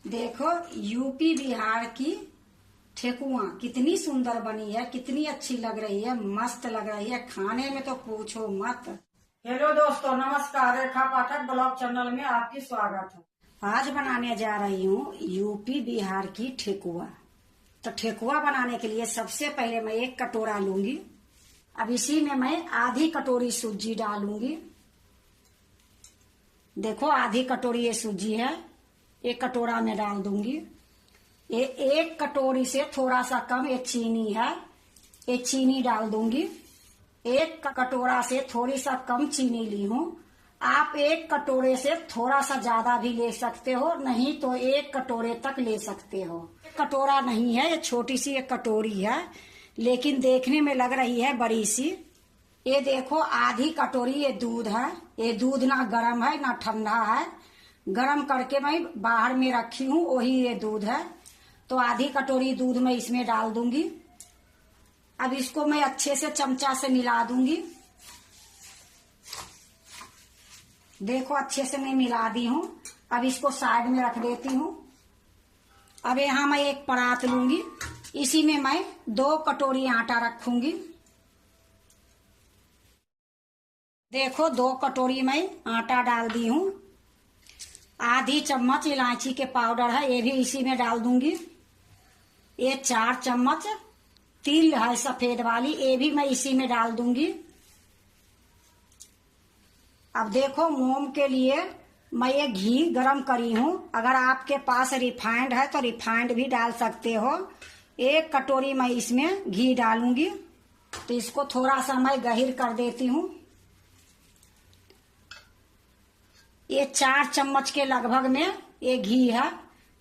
देखो यूपी बिहार की ठेकुआ कितनी सुंदर बनी है, कितनी अच्छी लग रही है, मस्त लग रही है। खाने में तो पूछो मत। हेलो दोस्तों, नमस्कार। रेखा पाठक ब्लॉग चैनल में आपकी स्वागत है। आज बनाने जा रही हूँ यूपी बिहार की ठेकुआ। तो ठेकुआ बनाने के लिए सबसे पहले मैं एक कटोरा लूंगी। अब इसी में मैं आधी कटोरी सूजी डालूंगी। देखो आधी कटोरी ये सूजी है, एक कटोरा में डाल दूंगी। ये एक कटोरी से थोड़ा सा कम ये चीनी है, ये चीनी डाल दूंगी। एक कटोरा से थोड़ी सा कम चीनी ली हूँ। आप एक कटोरे से थोड़ा सा ज्यादा भी ले सकते हो, नहीं तो एक कटोरे तक ले सकते हो। कटोरा नहीं है, ये छोटी सी एक कटोरी है, लेकिन देखने में लग रही है बड़ी सी। ये देखो आधी कटोरी ये दूध है। ये दूध ना गर्म है ना ठंडा है, गरम करके मैं बाहर में रखी हूँ, वही ये दूध है। तो आधी कटोरी दूध मैं इसमें डाल दूंगी। अब इसको मैं अच्छे से चमचा से मिला दूंगी। देखो अच्छे से मैं मिला दी हूँ। अब इसको साइड में रख देती हूँ। अब यहाँ मैं एक परात लूंगी, इसी में मैं 2 कटोरी आटा रखूंगी। देखो 2 कटोरी मैं आटा डाल दी हूँ। आधी चम्मच इलायची के पाउडर है, ये भी इसी में डाल दूंगी। ये 4 चम्मच तिल है सफेद वाली, ये भी मैं इसी में डाल दूंगी। अब देखो मोम के लिए मैं ये घी गरम करी हूँ। अगर आपके पास रिफाइंड है तो रिफाइंड भी डाल सकते हो। 1 कटोरी मैं इसमें घी डालूंगी। तो इसको थोड़ा सा मैं गहीर कर देती हूँ। ये 4 चम्मच के लगभग में ये घी है,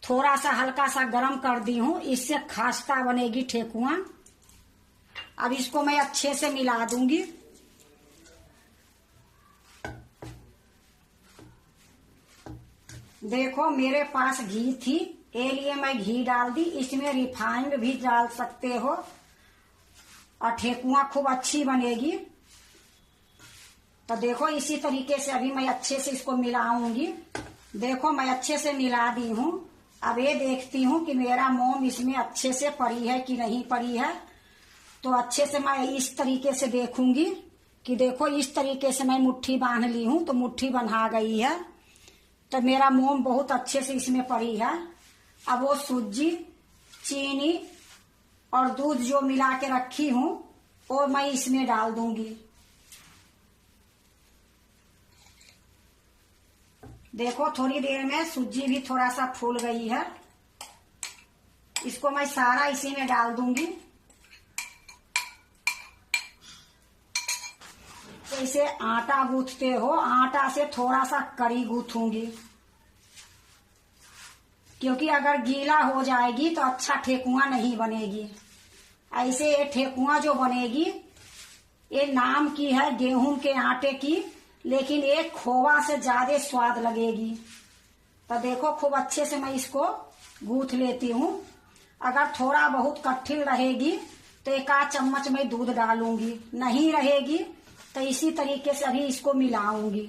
थोड़ा सा हल्का सा गरम कर दी हूँ, इससे खास्ता बनेगी ठेकुआ। अब इसको मैं अच्छे से मिला दूंगी। देखो मेरे पास घी थी, ये लिए मैं घी डाल दी। इसमें रिफाइंड भी डाल सकते हो और ठेकुआ खूब अच्छी बनेगी। तो देखो इसी तरीके से अभी मैं अच्छे से इसको मिलाऊंगी। देखो मैं अच्छे से मिला दी हूँ। अब ये देखती हूँ कि मेरा मोम इसमें अच्छे से पड़ी है कि नहीं पड़ी है। तो अच्छे से मैं इस तरीके से देखूंगी कि देखो इस तरीके से मैं मुट्ठी बांध ली हूँ, तो मुट्ठी बंधा गई है। तो मेरा मोम बहुत अच्छे से इसमें पड़ी है। अब वो सूजी, चीनी और दूध जो मिला के रखी हूँ वो मैं इसमें डाल दूंगी। देखो थोड़ी देर में सूजी भी थोड़ा सा फूल गई है। इसको मैं सारा इसी में डाल दूंगी। जैसे आटा गूंथते हो, आटा से थोड़ा सा कड़ी गूंथूंगी, क्योंकि अगर गीला हो जाएगी तो अच्छा ठेकुआ नहीं बनेगी। ऐसे ये ठेकुआ जो बनेगी ये नाम की है गेहूं के आटे की, लेकिन ये खोवा से ज्यादा स्वाद लगेगी। तो देखो खूब अच्छे से मैं इसको गूंथ लेती हूँ। अगर थोड़ा बहुत कठिन रहेगी तो 1 चम्मच मैं दूध डालूंगी, नहीं रहेगी तो इसी तरीके से अभी इसको मिलाऊंगी।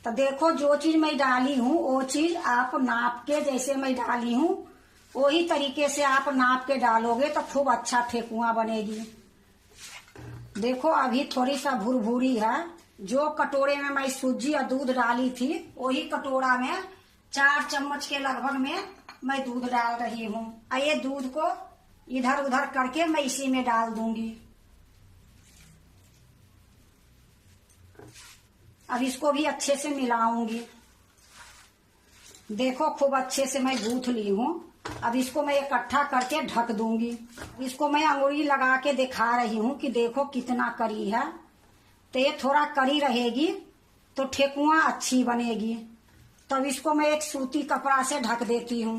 तो देखो जो चीज मैं डाली हूँ वो चीज आप नाप के, जैसे मैं डाली हूँ वही तरीके से आप नाप के डालोगे तो खूब अच्छा ठेकुआ बनेगी। देखो अभी थोड़ी सा भुरभुरी है। जो कटोरे में मैं सूजी और दूध डाली थी वही कटोरा में 4 चम्मच के लगभग में मैं दूध डाल रही हूँ। ये दूध को इधर उधर करके मैं इसी में डाल दूंगी। अब इसको भी अच्छे से मिलाऊंगी। देखो खूब अच्छे से मैं गूंथ ली हूँ। अब इसको मैं इकट्ठा करके ढक दूंगी। इसको मैं अंगुली लगा के दिखा रही हूँ कि देखो कितना करी है। तो ये थोड़ा करी रहेगी तो ठेकुआ अच्छी बनेगी। तब इसको मैं एक सूती कपड़ा से ढक देती हूँ।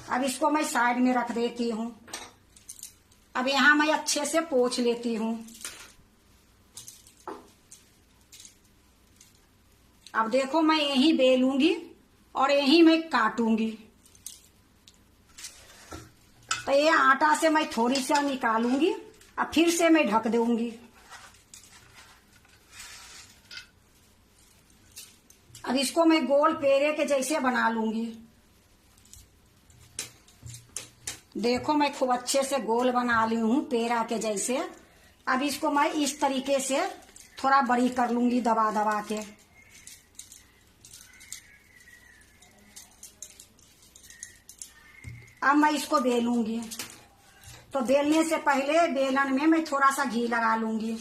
अब इसको मैं साइड में रख देती हूँ। अब यहाँ मैं अच्छे से पोंछ लेती हूँ। अब देखो मैं यही बेलूंगी और यही मैं काटूंगी। तो ये आटा से मैं थोड़ी सा निकालूंगी और फिर से मैं ढक दूंगी। अब इसको मैं गोल पेड़े के जैसे बना लूंगी। देखो मैं खूब अच्छे से गोल बना ली हूं पेड़ा के जैसे। अब इसको मैं इस तरीके से थोड़ा बड़ी कर लूंगी दबा दबा के। अब मैं इसको बेलूंगी। तो बेलने से पहले बेलन में मैं थोड़ा सा घी लगा लूंगी।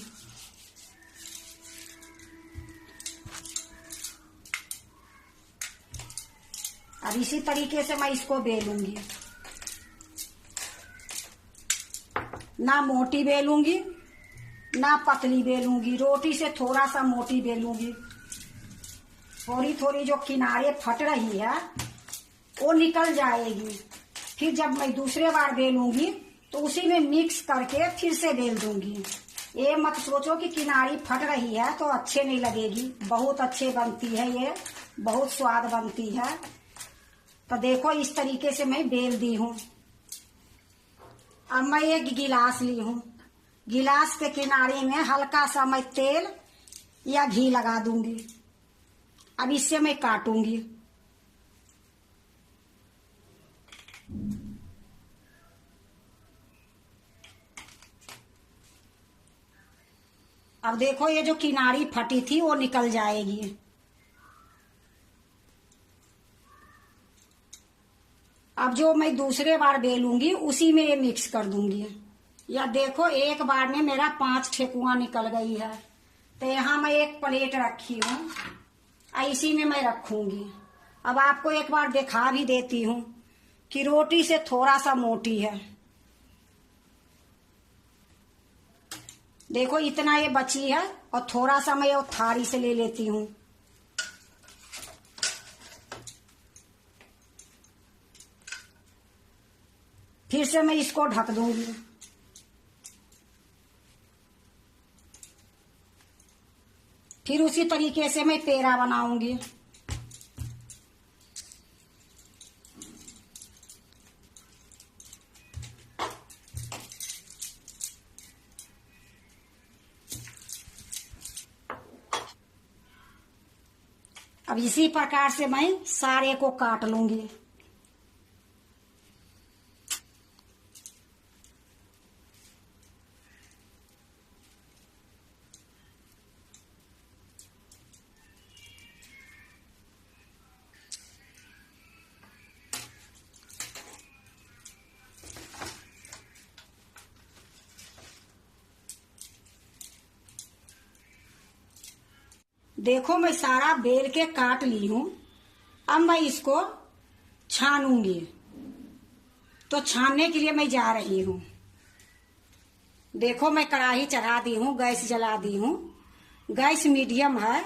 अब इसी तरीके से मैं इसको बेलूंगी। ना मोटी बेलूंगी ना पतली बेलूंगी, रोटी से थोड़ा सा मोटी बेलूंगी। थोड़ी थोड़ी जो किनारे फट रही है वो निकल जाएगी। फिर जब मैं दूसरे बार बेलूंगी तो उसी में मिक्स करके फिर से बेल दूंगी। ये मत सोचो कि किनारी फट रही है तो अच्छे नहीं लगेगी, बहुत अच्छे बनती है, ये बहुत स्वाद बनती है। तो देखो इस तरीके से मैं बेल दी हूं। अब मैं एक गिलास ली हूं। गिलास के किनारे में हल्का सा मैं तेल या घी लगा दूंगी। अब इससे मैं काटूंगी। अब देखो ये जो किनारी फटी थी वो निकल जाएगी। अब जो मैं दूसरे बार बेलूंगी उसी में ये मिक्स कर दूंगी। या देखो एक बार में मेरा 5 ठेकुआ निकल गई है। तो यहाँ मैं एक प्लेट रखी हूँ, इसी में मैं रखूंगी। अब आपको एक बार दिखा भी देती हूँ कि रोटी से थोड़ा सा मोटी है। देखो इतना ये बची है और थोड़ा सा मैं ये थाली से ले लेती हूँ। फिर से मैं इसको ढक दूंगी। फिर उसी तरीके से मैं पेड़ा बनाऊंगी। अब इसी प्रकार से मैं सारे को काट लूंगी। देखो मैं सारा बेल के काट ली हूं। अब मैं इसको छानूंगी। तो छानने के लिए मैं जा रही हूं। देखो मैं कढ़ाई चढ़ा दी हूं, गैस जला दी हूं। गैस मीडियम है।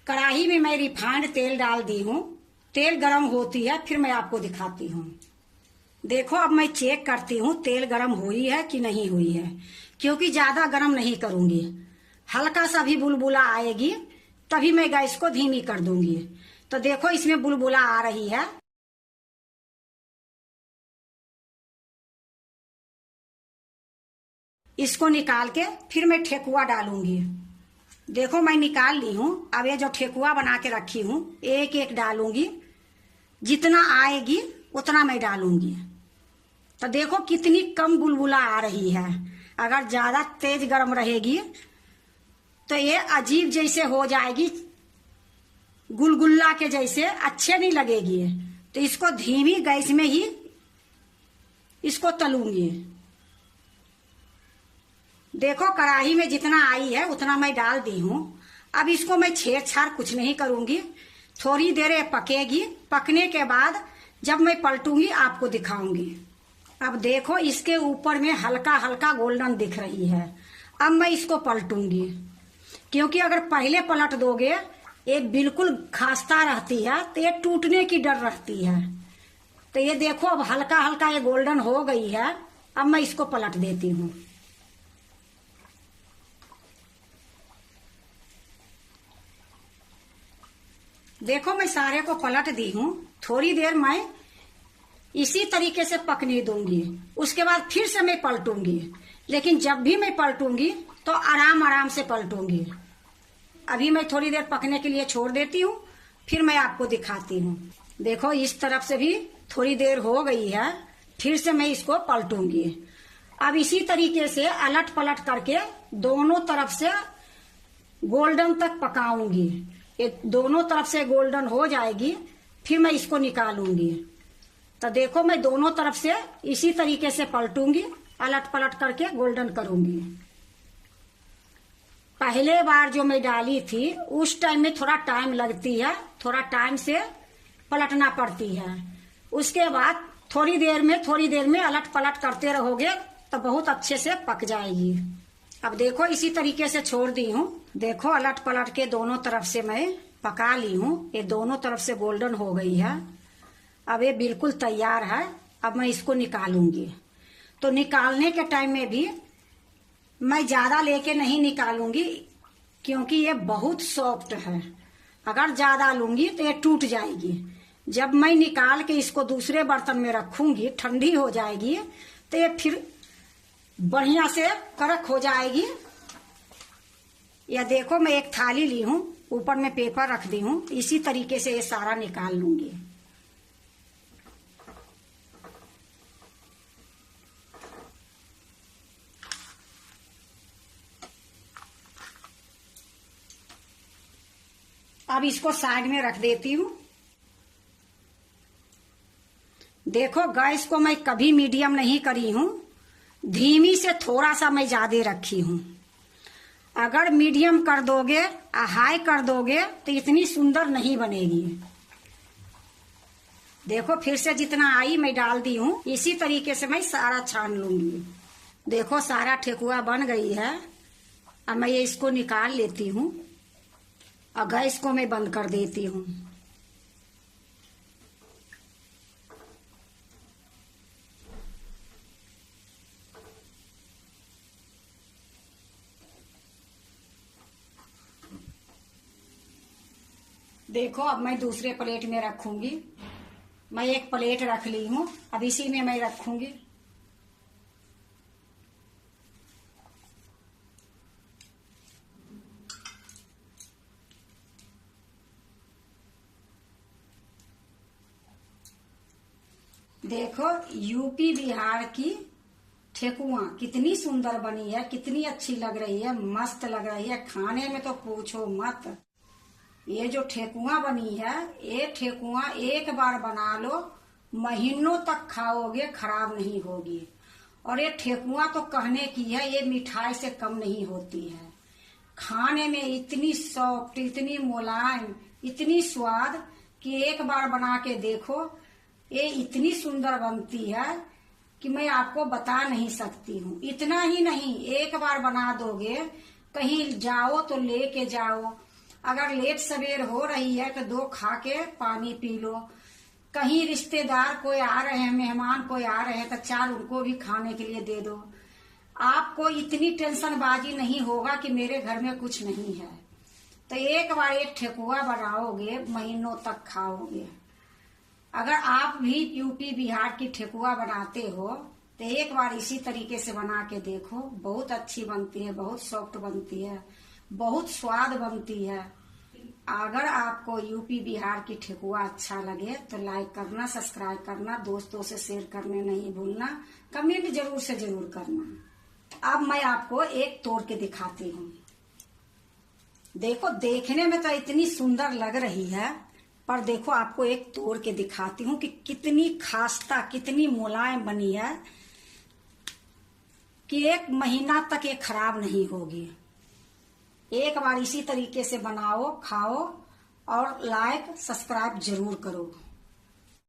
कढ़ाई में मैं रिफाइंड तेल डाल दी हूं। तेल गरम होती है फिर मैं आपको दिखाती हूं। देखो अब मैं चेक करती हूं तेल गरम हुई है कि नहीं हुई है, क्योंकि ज्यादा गरम नहीं करूंगी। हल्का सा भी बुलबुला आएगी तभी मैं गैस को धीमी कर दूंगी। तो देखो इसमें बुलबुला आ रही है। इसको निकाल के फिर मैं ठेकुआ डालूंगी। देखो मैं निकाल ली हूं। अब ये जो ठेकुआ बना के रखी हूं एक एक डालूंगी। जितना आएगी उतना मैं डालूंगी। तो देखो कितनी कम बुलबुला आ रही है। अगर ज्यादा तेज गर्म रहेगी तो ये अजीब जैसे हो जाएगी, गुलगुल्ला के जैसे अच्छे नहीं लगेगी। तो इसको धीमी गैस में ही इसको तलूंगी। देखो कढ़ाई में जितना आई है उतना मैं डाल दी हूं। अब इसको मैं छेड़छाड़ कुछ नहीं करूंगी। थोड़ी देर पकेगी। पकने के बाद जब मैं पलटूंगी आपको दिखाऊंगी। अब देखो इसके ऊपर में हल्का हल्का गोल्डन दिख रही है। अब मैं इसको पलटूंगी, क्योंकि अगर पहले पलट दोगे ये बिल्कुल खास्ता रहती है तो ये टूटने की डर रहती है। तो ये देखो अब हल्का हल्का ये गोल्डन हो गई है। अब मैं इसको पलट देती हूँ। देखो मैं सारे को पलट दी हूँ। थोड़ी देर मैं इसी तरीके से पकने दूंगी। उसके बाद फिर से मैं पलटूंगी, लेकिन जब भी मैं पलटूंगी तो आराम आराम से पलटूंगी। अभी मैं थोड़ी देर पकने के लिए छोड़ देती हूँ। फिर मैं आपको दिखाती हूँ। देखो इस तरफ से भी थोड़ी देर हो गई है, फिर से मैं इसको पलटूंगी। अब इसी तरीके से अलट पलट करके दोनों तरफ से गोल्डन तक पकाऊंगी। ये दोनों तरफ से गोल्डन हो जाएगी, फिर मैं इसको निकालूंगी। तो देखो मैं दोनों तरफ से इसी तरीके से पलटूंगी, अलट पलट करके गोल्डन करूंगी। पहले बार जो मैं डाली थी उस टाइम में थोड़ा टाइम लगती है, थोड़ा टाइम से पलटना पड़ती है। उसके बाद थोड़ी देर में अलट पलट करते रहोगे तो बहुत अच्छे से पक जाएगी। अब देखो इसी तरीके से छोड़ दी हूँ। देखो अलट पलट के दोनों तरफ से मैं पका ली हूँ। ये दोनों तरफ से गोल्डन हो गई है। अब ये बिल्कुल तैयार है। अब मैं इसको निकालूंगी। तो निकालने के टाइम में भी मैं ज्यादा लेके नहीं निकालूंगी, क्योंकि ये बहुत सॉफ्ट है। अगर ज्यादा लूंगी तो ये टूट जाएगी। जब मैं निकाल के इसको दूसरे बर्तन में रखूंगी, ठंडी हो जाएगी, तो ये फिर बढ़िया से कड़क हो जाएगी। या देखो मैं एक थाली ली हूँ, ऊपर में पेपर रख दी हूँ, इसी तरीके से ये सारा निकाल लूंगी। अब इसको साइड में रख देती हूँ। देखो गैस को मैं कभी मीडियम नहीं करी हूँ, धीमी से थोड़ा सा मैं ज्यादा रखी हूँ। अगर मीडियम कर दोगे या हाई कर दोगे तो इतनी सुंदर नहीं बनेगी। देखो फिर से जितना आई मैं डाल दी हूँ, इसी तरीके से मैं सारा छान लूंगी। देखो सारा ठेकुआ बन गई है। अब मैं ये इसको निकाल लेती हूँ और गैस को मैं बंद कर देती हूँ। देखो अब मैं दूसरे प्लेट में रखूंगी। मैं एक प्लेट रख ली हूँ, अब इसी में मैं रखूंगी। देखो यूपी बिहार की ठेकुआ कितनी सुंदर बनी है, कितनी अच्छी लग रही है, मस्त लग रही है। खाने में तो पूछो मत। ये जो ठेकुआ बनी है, ये ठेकुआ एक बार बना लो, महीनों तक खाओगे, खराब नहीं होगी। और ये ठेकुआ तो कहने की है, ये मिठाई से कम नहीं होती है। खाने में इतनी सॉफ्ट, इतनी मुलायम, इतनी स्वाद कि एक बार बना के देखो। ये इतनी सुंदर बनती है कि मैं आपको बता नहीं सकती हूँ। इतना ही नहीं, एक बार बना दोगे, कहीं जाओ तो लेके जाओ। अगर लेट सवेर हो रही है तो 2 खा के पानी पी लो। कहीं रिश्तेदार कोई आ रहे हैं, मेहमान कोई आ रहे हैं तो 4 उनको भी खाने के लिए दे दो। आपको इतनी टेंशन बाजी नहीं होगा कि मेरे घर में कुछ नहीं है। तो एक बार एक ठेकुआ बनाओगे, महीनों तक खाओगे। अगर आप भी यूपी बिहार की ठेकुआ बनाते हो तो एक बार इसी तरीके से बना के देखो। बहुत अच्छी बनती है, बहुत सॉफ्ट बनती है, बहुत स्वाद बनती है। अगर आपको यूपी बिहार की ठेकुआ अच्छा लगे तो लाइक करना, सब्सक्राइब करना, दोस्तों से शेयर करने नहीं भूलना, कमेंट जरूर से जरूर करना। अब मैं आपको एक तोड़ के दिखाती हूँ। देखो देखने में तो इतनी सुंदर लग रही है, पर देखो आपको एक तोड़ के दिखाती हूँ कि कितनी खास्ता, कितनी मुलायम बनी है कि 1 महीना तक ये खराब नहीं होगी। एक बार इसी तरीके से बनाओ, खाओ और लाइक सब्सक्राइब जरूर करो।